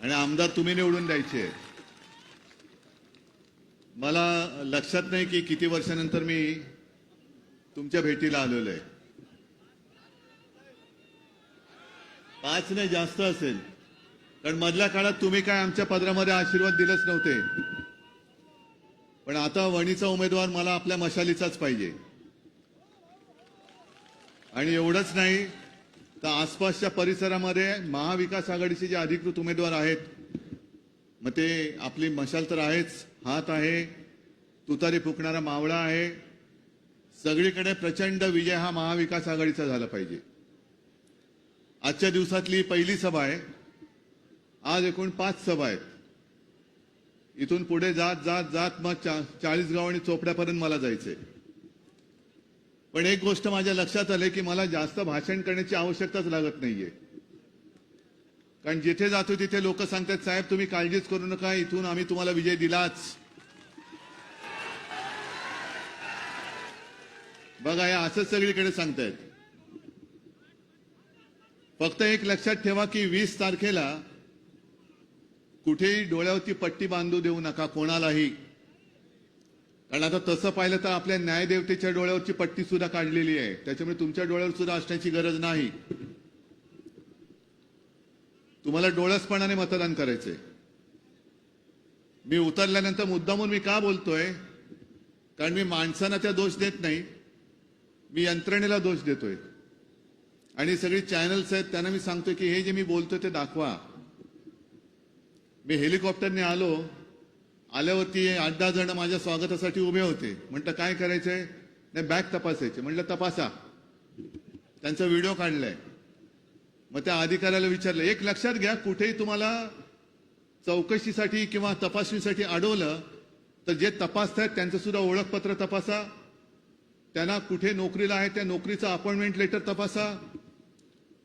आणि आमदार तुम्ही निवडून द्यायचे. मला लक्षात नाही की किती वर्षानंतर मी तुमच्या भेटीला आलेलो आहे. 5 नाही जास्त असेल, कारण मधल्या काळात तुम्ही काय आमच्या पदरामध्ये आशीर्वाद दिलेच नव्हते. पण आता वणीचा उमेदवार मला आपल्या मशालीचाच पाहिजे. आणि एवढंच नाही तर आसपासच्या परिसरामध्ये महाविकास आघाडीचे जे अधिकृत उमेदवार आहेत, मग ते आपली मशाल तर आहेच, हात आहे, तुतारी फुकणारा मावळा आहे, सगळीकडे प्रचंड विजय हा महाविकास आघाडीचा झाला पाहिजे. आजच्या दिवसातली पहिली सभा आहे. आज एकूण 5 सभा आहेत. इथून पुढे जात जात जात मग 40 गाव आणि चोपड्यापर्यंत मला जायचंय. पण एक गोष्ट माझ्या लक्षात आली की मला जास्त भाषण करण्याची आवश्यकताच लागत नाहीये. कारण जिथे जातो तिथे लोक सांगतात, साहेब तुम्ही काळजीच करू नका, इथून आम्ही तुम्हाला विजय दिलाच. बघा, हे असंच सगळीकडे सांगतायत. फक्त एक लक्षात ठेवा की 20 तारखेला कुठेही डोळ्यावरती पट्टी बांधू देऊ नका कोणालाही. कारण आता तसं पाहिलं तर आपल्या न्यायदेवतेच्या डोळ्यावरची पट्टी सुद्धा काढलेली आहे, त्याच्यामुळे तुमच्या डोळ्यावर सुद्धा असण्याची गरज नाही. तुम्हाला डोळसपणाने मतदान करायचंय. मी उतरल्यानंतर मुद्दामून मी का बोलतोय, कारण मी माणसांना त्या दोष देत नाही, मी यंत्रणेला दोष देतोय. आणि सगळी चॅनल्स आहेत त्यांना मी सांगतोय की हे जे मी बोलतोय ते दाखवा. मी हेलिकॉप्टरने आलो, आल्यावरती 8-10 जण माझ्या स्वागतासाठी उभे होते. म्हटलं काय करायचंय, नाही बॅग तपासायचे. म्हटलं तपासा. त्यांचा व्हिडिओ काढलाय. मग त्या अधिकाऱ्याला विचारलं, एक लक्षात घ्या, कुठेही तुम्हाला चौकशीसाठी किंवा तपासणीसाठी अडवलं तर जे तपासतायत त्यांचं सुद्धा ओळखपत्र तपासा, त्यांना कुठे नोकरीला आहे त्या नोकरीचं अपॉइंटमेंट लेटर तपासा,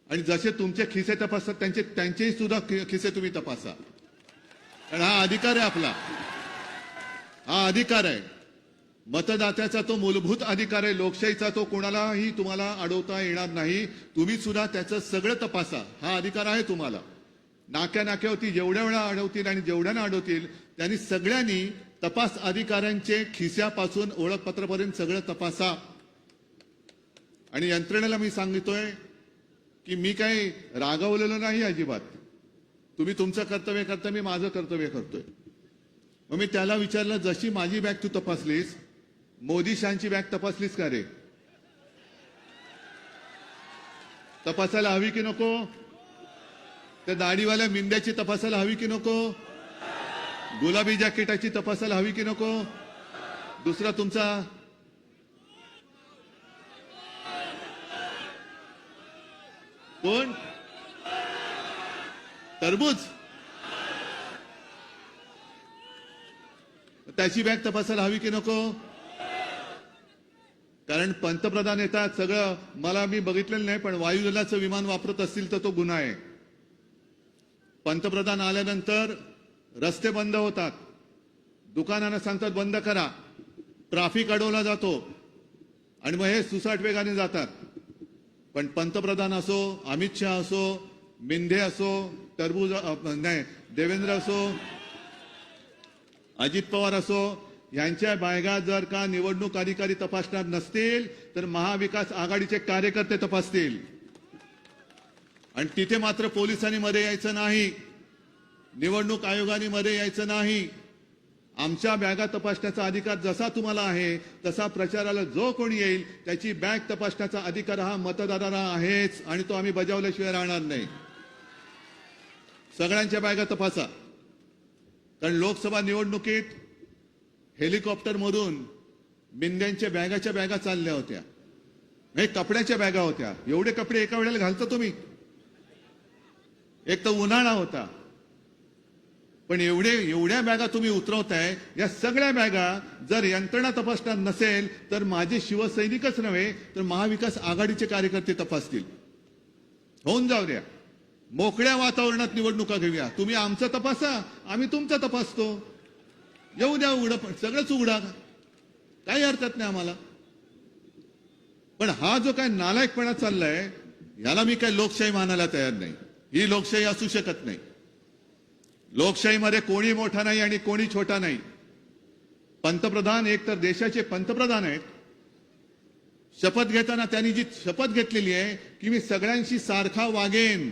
आणि जसे तुमचे खिसे तपासतात त्यांचेही सुद्धा खिसे तुम्ही तपासा. कारण हा अधिकार आहे आपला, हा अधिकार आहे. मतदात्याचा तो मूलभूत अधिकार आहे. लोकशाहीचा तो कोणालाही तुम्हाला अडवता येणार नाही. तुम्ही सुद्धा त्याचं सगळं तपासा, हा अधिकार आहे तुम्हाला. नाक्यावरती जेवढ्या वेळा अडवतील आणि जेवढ्यांना अडवतील त्यांनी सगळ्यांनी तपास अधिकाऱ्यांचे खिस्यापासून ओळखपत्रापर्यंत सगळं तपासा. आणि यंत्रणेला मी सांगतोय की मी काही रागावलेलो नाही अजिबात. तुम्ही तुमचं कर्तव्य करता, मी माझं कर्तव्य करतोय. मग मी त्याला विचारलं, जशी माझी बॅग तू तपासलीस, मोदी शांची बॅग तपासलीस का रे? तपासायला हवी की नको? त्या दाढीवाल्या मिंद्याची तपासायला हवी की नको? गुलाबी जॅकेटाची तपासायला हवी की नको? दुसरा तुमचा कोण? टरबूज, त्याची बॅग तपासायला हवी की नको? कारण पंतप्रधान येतात, सगळं मला मी बघितलेलं नाही, पण वायुदलाचं विमान वापरत असतील तर तो गुन्हा आहे. पंतप्रधान आल्यानंतर रस्ते बंद होतात, दुकानांना सांगतात बंद करा, ट्रॅफिक अडवला जातो आणि मग हे सुसाट वेगाने जातात. पण पंतप्रधान असो, अमित शहा असो, मिंधे असो, टरबूज नाही देवेंद्र असो, अजित पवार असो, यांच्या बॅगा जर का निवडणूक अधिकारी तपासणार नसतील तर महाविकास आघाडीचे कार्यकर्ते तपासतील. आणि तिथे मात्र पोलिसांनी मध्ये यायचं नाही, निवडणूक आयोगाने मध्ये यायचं नाही. आमच्या बॅगा तपासण्याचा अधिकार जसा तुम्हाला आहे तसा प्रचाराला जो कोणी येईल त्याची बॅग तपासण्याचा अधिकार हा मतदारांना आहेच, आणि तो आम्ही बजावल्याशिवाय राहणार नाही. सगळ्यांच्या बॅगा तपासा. कारण लोकसभा निवडणुकीत हेलिकॉप्टरमधून मिंद्यांच्या बॅगाच्या बॅगा चालल्या होत्या, नाही कपड्याच्या बॅगा होत्या. एवढे कपडे एका वेळेला घालता तुम्ही? एक तर उन्हाळा होता, पण एवढ्या बॅगा तुम्ही उतरवताय. या सगळ्या बॅगा जर यंत्रणा तपासणार नसेल तर माझे शिवसैनिकच नव्हे तर महाविकास आघाडीचे कार्यकर्ते तपासतील. होऊन जाऊ द्या, मोकळ्या वातावरणात निवडणुका घेऊया. तुम्ही आमचा तपासा, आम्ही तुमचा तपासतो. येऊ द्या उघडं, पण सगळंच उघडा, काही हरकत नाही आम्हाला. पण हा जो काय नालायकपणा चाललाय याला मी काय लोकशाही मानायला तयार नाही. ही लोकशाही असू शकत नाही. लोकशाहीमध्ये कोणी मोठा नाही आणि कोणी छोटा नाही. पंतप्रधान एक तर देशाचे पंतप्रधान आहेत. शपथ घेताना त्यांनी जी शपथ घेतलेली आहे की मी सगळ्यांशी सारखा वागेन.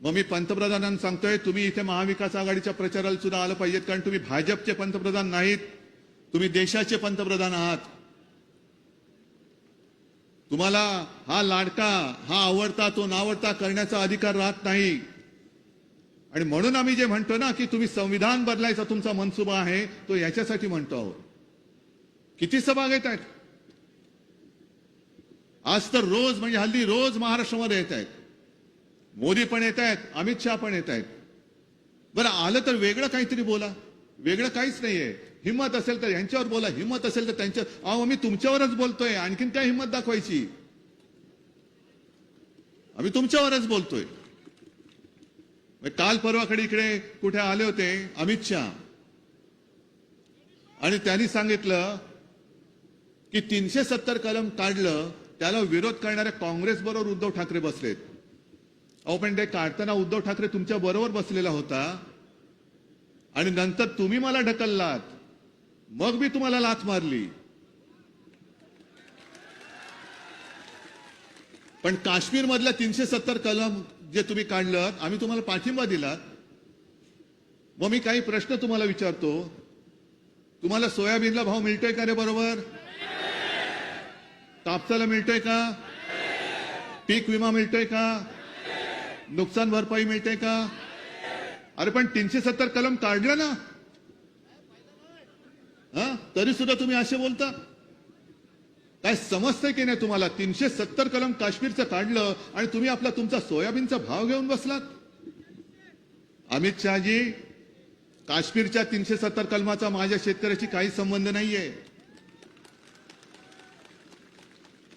मग मी पंतप्रधानांना सांगतोय, तुम्ही इथे महाविकास आघाडीच्या प्रचाराला सुद्धा आलं पाहिजेत, कारण तुम्ही भाजपचे पंतप्रधान नाहीत, तुम्ही देशाचे पंतप्रधान आहात. तुम्हाला हा लाडका, हा आवडता, तो नावडता करण्याचा अधिकार राहत नाही. आणि म्हणून आम्ही जे म्हणतो ना की तुम्ही संविधान बदलायचा तुमचा मनसुबा आहे, तो याच्यासाठी म्हणतो आहोत. किती सभा घेत आहेत आज तर, रोज म्हणजे हल्ली रोज महाराष्ट्रामध्ये येत आहेत. मोदी पण येत आहेत, अमित शहा पण येत आहेत. बरं, आलं तर वेगळं काहीतरी बोला. वेगळं काहीच नाहीये. हिम्मत असेल तर यांच्यावर बोला, हिम्मत असेल तर त्यांच्या. आम्ही तुमच्यावरच बोलतोय, आणखीन काय हिम्मत दाखवायची? आम्ही तुमच्यावरच बोलतोय. काल परवाकडे इकडे कुठे आले होते अमित शहा, आणि त्यांनी सांगितलं की 370 कलम काढलं, त्याला विरोध करणाऱ्या काँग्रेस बरोबर उद्धव ठाकरे बसलेत. अहो पण ते काढताना उद्धव ठाकरे तुमच्या बरोबर बसलेला होता, आणि नंतर तुम्ही मला ढकललात, मग मी तुम्हाला लाथ मारली. पण काश्मीर मधल्या 370 कलम जे तुम्ही काढलं, आम्ही तुम्हाला पाठिंबा दिला. मग मी काही प्रश्न तुम्हाला विचारतो. तुम्हाला सोयाबीनला भाव मिळतोय का रे बरोबर? कापसाला मिळतोय का? पीक विमा मिळतोय का? नुकसान भरपाई मिळते का? अरे पण 370 कलम काढलं ना, तरी सुद्धा तुम्ही असे बोलता. काय समजतंय की नाही तुम्हाला? 370 कलम काश्मीरचं काढलं आणि तुम्ही आपला तुमचा सोयाबीनचा भाव घेऊन बसलात. अमित शहाजी, काश्मीरच्या 370 कलमाचा माझ्या शेतकऱ्याची काही संबंध नाहीये.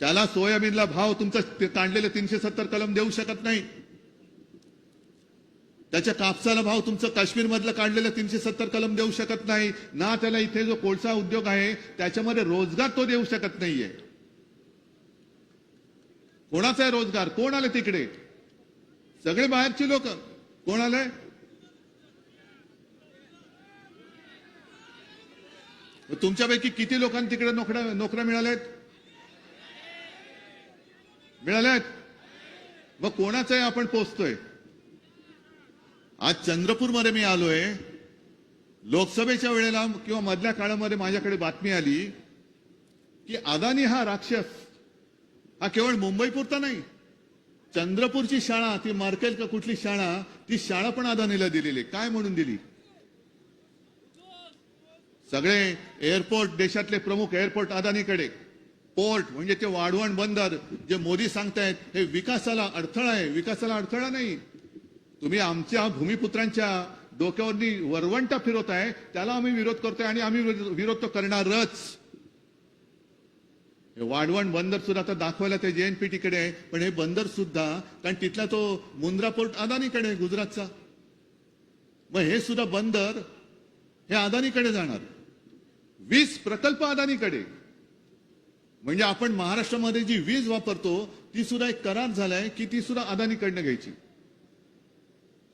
त्याला सोयाबीनला भाव तुमचा काढलेले 370 कलम देऊ शकत नाही. त्याच्या कापसाला भाव तुमचं काश्मीर मधलं काढलेलं 370 कलम देऊ शकत नाही ना. त्याला इथे जो कोळसा उद्योग आहे त्याच्यामध्ये रोजगार तो देऊ शकत नाहीये. कोणाचा आहे रोजगार? कोण आले तिकडे? सगळे बाहेरची लोक. कोण आले? तुमच्यापैकी किती लोकांना तिकडे नोकऱ्या मिळाल्यात? मग कोणाचं आहे आपण पोचतोय? आज चंद्रपूरमध्ये मी आलोय. लोकसभेच्या वेळेला किंवा मधल्या काळामध्ये माझ्याकडे बातमी आली की अदानी हा राक्षस, हा केवळ मुंबई पुरता नाही, चंद्रपूरची शाळा, ती मार्केल का कुठली शाळा, ती शाळा पण अदानीला दिलेली. काय म्हणून दिली? सगळे एअरपोर्ट, देशातले प्रमुख एअरपोर्ट अदानीकडे. पोर्ट म्हणजे ते वाढवण बंदर जे मोदी सांगतायत हे विकासाला अडथळा आहे. विकासाला अडथळा नाही. तुम्ही आमच्या भूमिपुत्रांच्या डोक्यावरनी वरवंटा फिरवताय, त्याला आम्ही विरोध करतोय आणि आम्ही विरोध तो करणारच. हे वाढवण बंदर सुद्धा आता दाखवायला ते JNPT कडे आहे, पण हे बंदर सुद्धा, कारण तिथला तो मुंद्रा पोर्ट अदानीकडे, गुजरातचा. मग हे सुद्धा बंदर हे अदानीकडे जाणार. 20 प्रकल्प अदानीकडे. म्हणजे आपण महाराष्ट्रामध्ये जी वीज वापरतो ती सुद्धा एक करार झालाय की ती सुद्धा अदानीकडनं घ्यायची.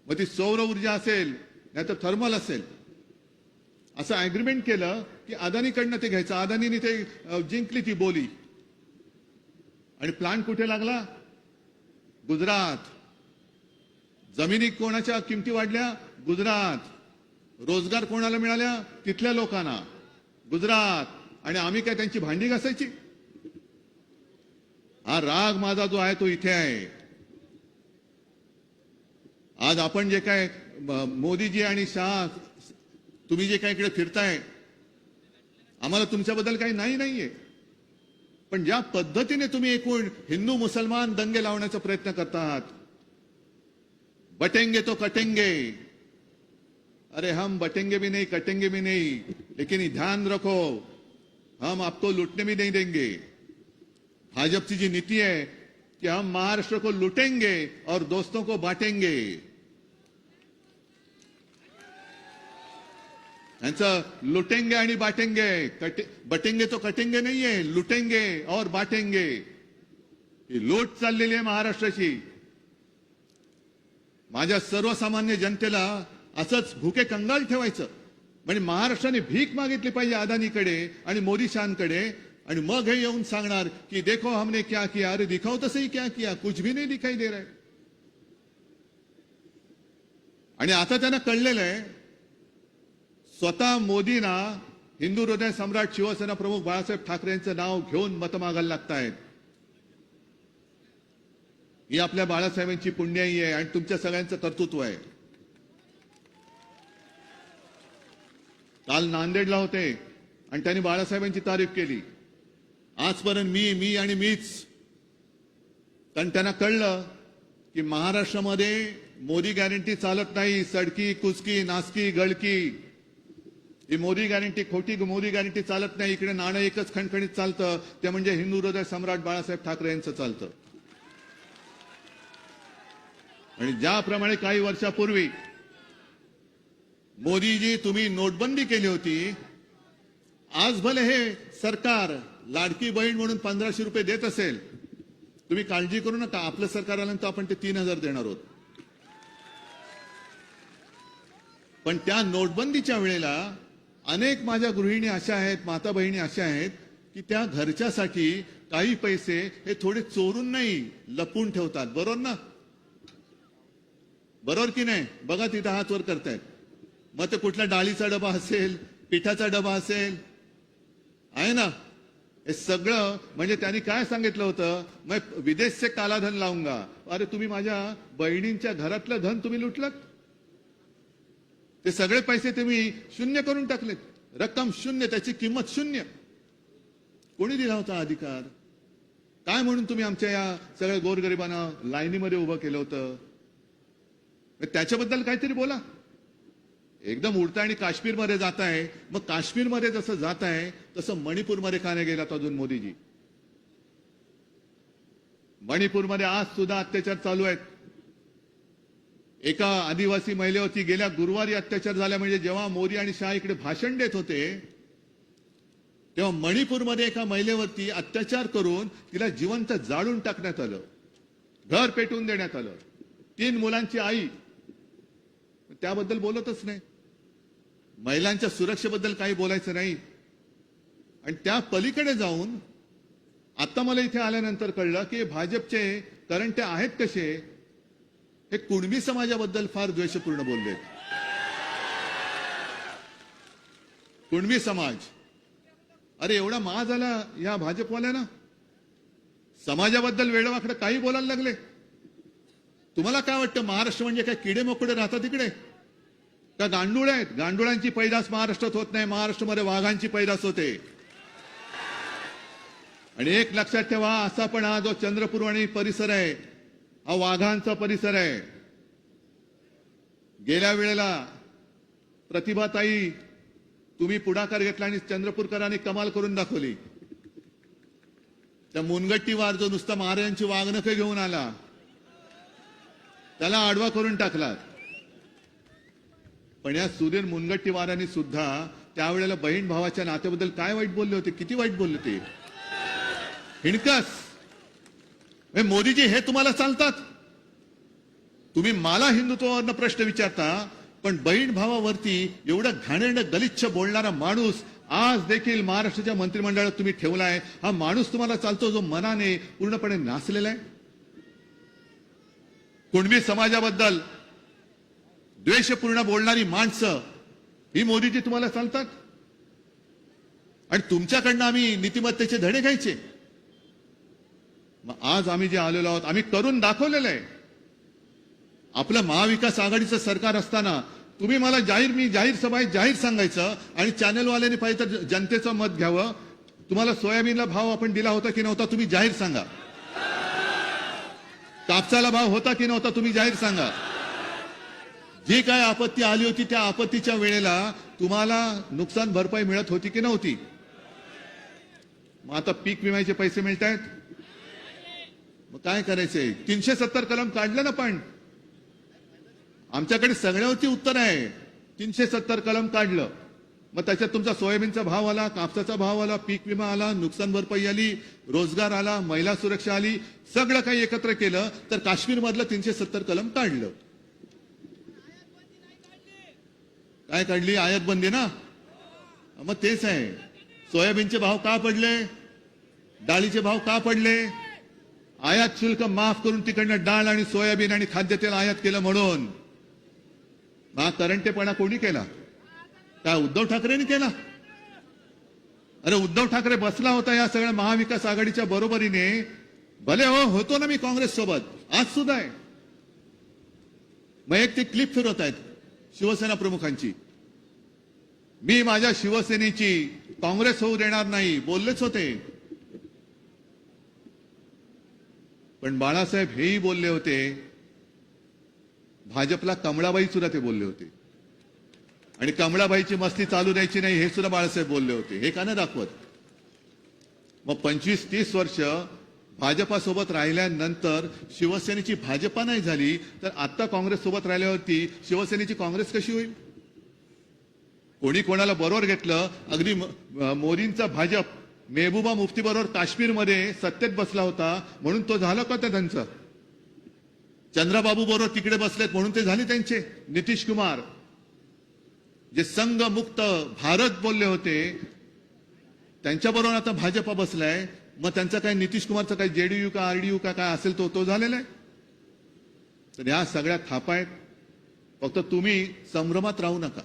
मग ती सौर ऊर्जा असेल नाहीतर थर्मल असेल, असं अग्रीमेंट केलं की अदानीकडनं ते घ्यायचं. अदानीने ते जिंकली ती बोली. आणि प्लांट कुठे लागला? गुजरात. जमिनी कोणाच्या किमती वाढल्या? गुजरात. रोजगार कोणाला मिळाल्या? तिथल्या लोकांना, गुजरात. आणि आम्ही काय त्यांची भांडी घासायची? हा राग माझा जो आहे तो इथे आहे. आज आपण जे काय मोदीजी आणि शहा तुम्ही जे काय इकडे फिरताय, आम्हाला तुमच्याबद्दल काही नाहीये. पण ज्या पद्धतीने तुम्ही एकूण हिंदू मुसलमान दंगे लावण्याचा प्रयत्न करता आहात, बटेंगे तो कटेंगे. अरे हम बटेंगे भी नहीं, कटेंगे भी नहीं, लेकिन ध्यान रखो हम आपको लूटने भी नहीं देंगे. भाजपा की नीति है कि हम महाराष्ट्र को लूटेंगे और दोस्तों को बांटेंगे. लुटेंगे आणि बांटेंगे. बटेंगे तो कटेंगे नाहीये, लुटेंगे और बांटेंगे. ही लूट चाललेली आहे महाराष्ट्राची. माझ्या सर्वसामान्य जनतेला असंच भुके कंगाल ठेवायचं, म्हणजे महाराष्ट्राने भीक मागितली पाहिजे अदानीकडे आणि मोदी शानकडे, आणि मग हे येऊन सांगणार की देखो हमने क्या किया. अरे दिखाओ तो सही क्या किया, कुछ भी नहीं दिखाई दे रहा है. आणि आता त्यांना कळलेलं आहे स्वतः मोदींना हिंदू हृदय सम्राट शिवसेना प्रमुख बाळासाहेब ठाकरेंचं नाव घेऊन मतं मागायला लागतायत. ही आपल्या बाळासाहेबांची पुण्याई आहे आणि तुमच्या सगळ्यांचं कर्तृत्व आहे. काल नांदेडला होते आणि त्यांनी बाळासाहेबांची तारीफ केली. आजपर्यंत मी आणि मीच. कारण त्यांना कळलं की महाराष्ट्रामध्ये मोदी गॅरंटी चालत नाही. सडकी कुचकी नासकी गळकी ही मोदी गॅरंटी, खोटी मोदी गॅरंटी चालत नाही. इकडे नाणं एकच खणखणीत चालतं, ते म्हणजे हिंदू हृदय सम्राट बाळासाहेब ठाकरे यांचं चालतं. आणि ज्याप्रमाणे काही वर्षापूर्वी मोदीजी तुम्ही नोटबंदी केली होती, आज भले हे सरकार लाडकी बहीण म्हणून 1500 रुपये देत असेल, तुम्ही काळजी करू नका. आपलं सरकार आल्यानंतर आपण ते 3000 देणार आहोत. पण त्या नोटबंदीच्या वेळेला अनेक माझ्या गृहिणी अशा आहेत, माता बहिणी अशा आहेत की त्या घरच्यासाठी काही पैसे हे थोडे चोरून नाही लपून ठेवतात. बरोबर ना? बरोबर की नाही? बघा तिथं हात वर करतायत. मग ते कुठला डाळीचा डबा असेल, पिठाचा डबा असेल, आहे ना, हे सगळं. म्हणजे त्यांनी काय सांगितलं होतं, मैं विदेश से काला धन लावूंगा. अरे तुम्ही माझ्या बहिणींच्या घरातलं धन तुम्ही लुटलं. ते सगळे पैसे तुम्ही शून्य करून टाकलेत. रक्कम शून्य, त्याची किंमत शून्य. कोणी दिला होता अधिकार? काय म्हणून तुम्ही आमच्या या सगळ्या गोरगरिबांना लाईनीमध्ये उभं केलं होतं? त्याच्याबद्दल काहीतरी बोला. एकदम उडता आणि काश्मीरमध्ये जात आहे. मग काश्मीरमध्ये जसं जात आहे तसं मणिपूरमध्ये का नाही गेलात अजून मोदीजी? मणिपूरमध्ये आज सुद्धा अत्याचार चालू आहेत. एका आदिवासी महिलेवरती गेल्या गुरुवारी अत्याचार झाला. म्हणजे जेव्हा मोदी आणि शाह इकडे भाषण देत होते तेव्हा मणिपूरमध्ये एका महिलेवरती अत्याचार करून तिला जिवंत जाळून टाकण्यात आलं, घर पेटवून देण्यात आलं. 3 मुलांची आई. त्याबद्दल बोलतच नाही. महिलांच्या सुरक्षेबद्दल काही बोलायचं नाही. आणि त्या पलीकडे जाऊन आता मला इथे आल्यानंतर कळलं की भाजपचे करंटे आहेत कसे, हे कुणबी समाजाबद्दल फार द्वेषपूर्ण बोलले. कुणबी समाज, अरे एवढा मा झाला या भाजपवाल्यांना, समाजाबद्दल वेळवाकडे काही बोलायला लागले. तुम्हाला काय वाटतं महाराष्ट्र म्हणजे काय किडे मोकडे राहतात तिकडे का गांडूळ आहेत? गांडुळांची पैदास महाराष्ट्रात होत नाही, महाराष्ट्रामध्ये वाघांची पैदास होते. आणि एक लक्षात ठेवा, असा पण हा जो चंद्रपूर आणि परिसर आहे हा वाघांचा परिसर आहे. गेल्या वेळेला प्रतिभाताई तुम्ही पुढाकार घेतला आणि चंद्रपूरकरांनी कमाल करून दाखवली. त्या मुनगट्टीवार जो नुसता महाराजांची वागणुकं घेऊन आला त्याला आडवा करून टाकला. पण या सुधीर मुनगट्टीवारांनी सुद्धा त्यावेळेला बहीण भावाच्या नात्याबद्दल काय वाईट बोलले होते, किती वाईट बोलले होते. हिणकस. मोदीजी हे तुम्हाला चालतात? तुम्ही मला हिंदुत्वावरनं प्रश्न विचारता, पण बहीण भावावरती एवढं घाणेरडं गलिच्छ बोलणारा माणूस आज देखील महाराष्ट्राच्या मंत्रिमंडळात तुम्ही ठेवलाय. हा माणूस तुम्हाला चालतो जो मनाने पूर्णपणे नासलेला आहे. कुणबी समाजाबद्दल द्वेषपूर्ण बोलणारी माणसं ही मोदीजी तुम्हाला चालतात. आणि तुमच्याकडनं आम्ही नीतिमत्तेचे धडे घ्यायचे. मग आज आम्ही जे आलेलो आहोत आम्ही करून दाखवलेलं आहे. आपलं महाविकास आघाडीचं सरकार असताना तुम्ही मला मी जाहीर सभाेत जाहीर सांगायचं आणि चॅनलवाल्यांनी पाहिजे तर जनतेचं मत घ्यावं. तुम्हाला सोयाबीनला भाव आपण दिला होता की नव्हता तुम्ही जाहीर सांगा. कापसाला भाव होता की नव्हता तुम्ही जाहीर सांगा. जी काय आपत्ती आली होती त्या आपत्तीच्या वेळेला तुम्हाला नुकसान भरपाई मिळत होती की नव्हती? मग आता पीक विम्याचे पैसे मिळत आहेत. मग काय करायचंय? 370 कलम काढलं ना. पण आमच्याकडे सगळ्यावरती उत्तर आहे. 370 कलम काढलं, मग त्याच्यात तुमचा सोयाबीनचा भाव आला, कापसाचा भाव आला, पीक विमा आला, नुकसान भरपाई आली, रोजगार आला, महिला सुरक्षा आली. सगळं काही एकत्र केलं तर काश्मीर मधलं 370 कलम काढलं. काय काढली? आयात बंदी ना. मग तेच आहे. सोयाबीनचे भाव का पडले? डाळीचे भाव का पडले? आयात शुल्क माफ करून तिकडनं डाळ आणि सोयाबीन आणि खाद्यतेल आयात केलं म्हणून. हा करंटेपणा कोणी केला? काय उद्धव ठाकरेंनी केला? अरे उद्धव ठाकरे बसला होता या सगळ्या महाविकास आघाडीच्या बरोबरीने. भले हो, होतो ना मी काँग्रेस सोबत, आज सुद्धा आहे. मग एक ते क्लिप फिरवत आहेत शिवसेना प्रमुखांची. मी माझ्या शिवसेनेची काँग्रेस होऊ देणार नाही बोललेच होते. पण बाळासाहेब हेही बोलले होते, भाजपला कमळाबाई सुद्धा ते बोलले होते. आणि कमळाबाईची मस्ती चालू द्यायची नाही हे सुद्धा बाळासाहेब बोलले होते. हे का नाही दाखवत? मग 25-30 वर्ष भाजपासोबत राहिल्यानंतर शिवसेनेची भाजपा नाही झाली, तर आता काँग्रेस सोबत राहिल्यावरती शिवसेनेची काँग्रेस कशी होईल? कोणी कोणाला बरोबर घेतलं? अगदी मोदींचा भाजप मेहबूबा मुफ्ती बरोबर काश्मीरमध्ये सत्तेत बसला होता म्हणून तो झाला का त्यांचं? चंद्रबाबू बरोबर तिकडे बसलेत म्हणून ते झाले त्यांचे. नितीश कुमार जे संघमुक्त भारत बोलले होते त्यांच्याबरोबर आता भाजपा बसलाय. मग त्यांचा काय नितीश कुमारचा काय जेडीयू का आरडीयू का काय असेल तो झालेला आहे. तर ह्या सगळ्या थापा आहेत. फक्त तुम्ही संभ्रमात राहू नका.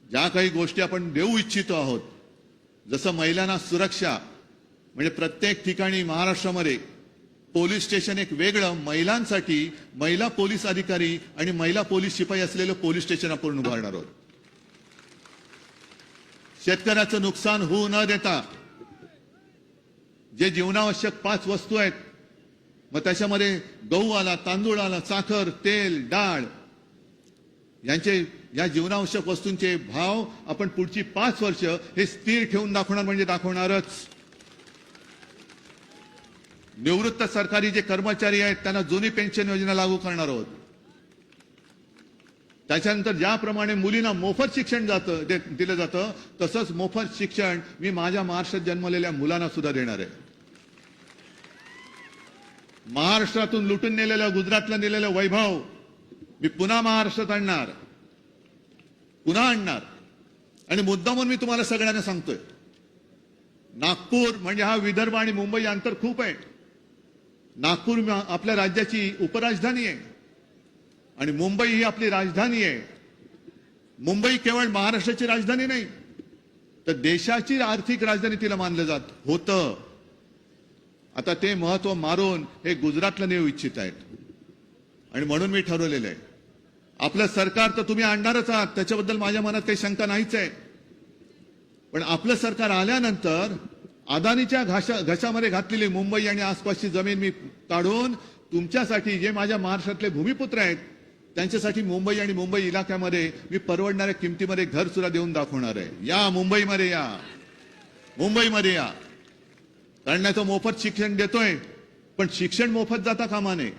ज्या काही गोष्टी आपण देऊ इच्छितो आहोत, जसं महिलांना सुरक्षा, म्हणजे प्रत्येक ठिकाणी महाराष्ट्रामध्ये पोलीस स्टेशन एक वेगळं महिलांसाठी, महिला पोलीस अधिकारी आणि महिला पोलीस शिपाई असलेलं पोलीस स्टेशन आपण उभारणार आहोत. शेतकऱ्याचं नुकसान होऊ न देता जे जीवनावश्यक 5 वस्तू आहेत, मग त्याच्यामध्ये गहू आला, तांदूळ आला, साखर, तेल, डाळ, यांचे या जीवनावश्यक वस्तूंचे भाव आपण पुढची 5 वर्ष हे स्थिर ठेवून दाखवणार म्हणजे दाखवणारच. निवृत्त सरकारी जे कर्मचारी आहेत त्यांना जुनी पेन्शन योजना लागू करणार आहोत. त्याच्यानंतर ज्याप्रमाणे मुलींना मोफत शिक्षण दिलं जातं, तसंच मोफत शिक्षण मी माझ्या महाराष्ट्रात जन्मलेल्या मुलांना सुद्धा देणार आहे. महाराष्ट्रातून लुटून नेलेलं, गुजरातला नेलेलं वैभव मी पुन्हा महाराष्ट्रात आणणार, पुन्हा आणणार. आणि मुद्दामून मी तुम्हाला सगळ्यांना सांगतोय, नागपूर म्हणजे हा विदर्भ आणि मुंबई अंतर खूप आहे. नागपूर आपल्या राज्याची उपराजधानी आहे आणि मुंबई ही आपली राजधानी आहे. मुंबई केवळ महाराष्ट्राची राजधानी नाही, तर देशाची आर्थिक राजधानी तिला मानलं जात होतं. आता ते महत्व मारून हे गुजरातला नेऊ इच्छित आहेत. आणि म्हणून मी ठरवलेलं आहे, आपलं सरकार तर तुम्ही आणणारच आहात, त्याच्याबद्दल माझ्या मनात काही शंका नाहीच आहे. पण आपलं सरकार आल्यानंतर अदानीच्या घशामध्ये घातलेली मुंबई आणि आसपासची जमीन मी काढून तुमच्यासाठी, जे माझ्या महाराष्ट्रातले भूमिपुत्र आहेत त्यांच्यासाठी मुंबई आणि मुंबई इलाक्यामध्ये मी परवडणाऱ्या किमतीमध्ये घर सुद्धा देऊन दाखवणार आहे. या मुंबईमध्ये या, मुंबईमध्ये या. कारण नाही तो मोफत शिक्षण देतोय, पण शिक्षण मोफत जाता कामा नये.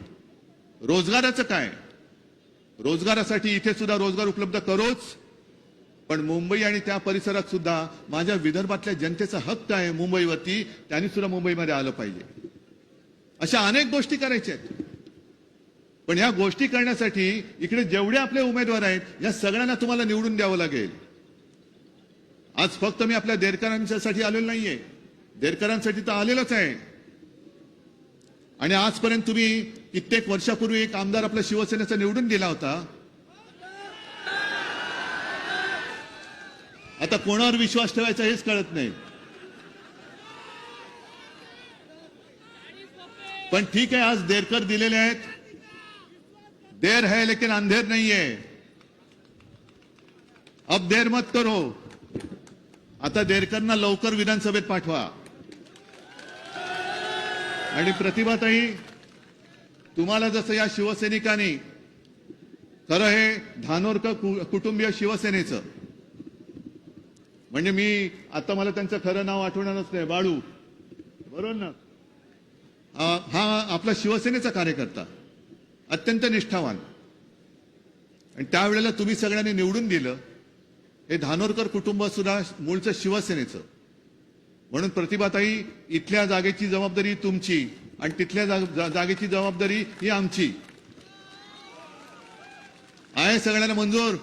रोजगाराचं काय? रोजगारासाठी इथे सुद्धा रोजगार उपलब्ध करूच, पण मुंबई आणि त्या परिसरात सुद्धा माझ्या विदर्भातल्या जनतेचा हक्क आहे मुंबईवरती, त्यांनी सुद्धा मुंबईमध्ये आलं पाहिजे. अशा अनेक गोष्टी करायच्या आहेत. पण ह्या गोष्टी करण्यासाठी इकडे जेवढे आपले उमेदवार आहेत या सगळ्यांना तुम्हाला निवडून द्यावं लागेल. आज फक्त मी आपल्या देरकरांच्यासाठी आलेलो नाहीये, देरकरांसाठी तर आलेलोच आहे. आणि आजपर्यंत तुम्ही कित्येक वर्षापूर्वी एक आमदार आपल्या शिवसेनेचा निवडून दिला होता. आता कोणावर विश्वास ठेवायचा हेच कळत नाही. पण ठीक आहे, आज देरकर दिलेले आहेत. देर है लेकिन अंधेर नहीं है. अब देर मत करो. आता देरकरना लवकर विधानसभेत पाठवा. आणि प्रतिभाताई, तुम्हाला जसं या शिवसैनिकांनी, खरं हे धानोरकर कुटुंबीय शिवसेनेचं, म्हणजे मी आता मला त्यांचं खरं नाव आठवणारच नाही, बाळू, बरोबर ना? हा आपला शिवसेनेचा कार्यकर्ता, अत्यंत निष्ठावान. आणि त्यावेळेला तुम्ही सगळ्यांनी निवडून दिलं. हे धानोरकर कुटुंब सुद्धा मूळचं शिवसेनेचं. म्हणून प्रतिभाताई, इथल्या जागेची जबाबदारी तुमची आणि तिथल्या जागेची जबाबदारी ही आमची आहे. सगळ्यांना मंजूर?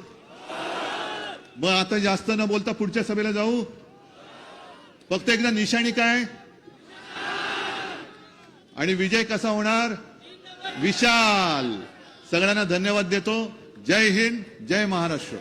मग आता जास्त न बोलता पुढच्या सभेला जाऊ. फक्त एकदा निशाणी काय आणि विजय कसा होणार? विशाल. सगळ्यांना धन्यवाद देतो. जय हिंद, जय महाराष्ट्र.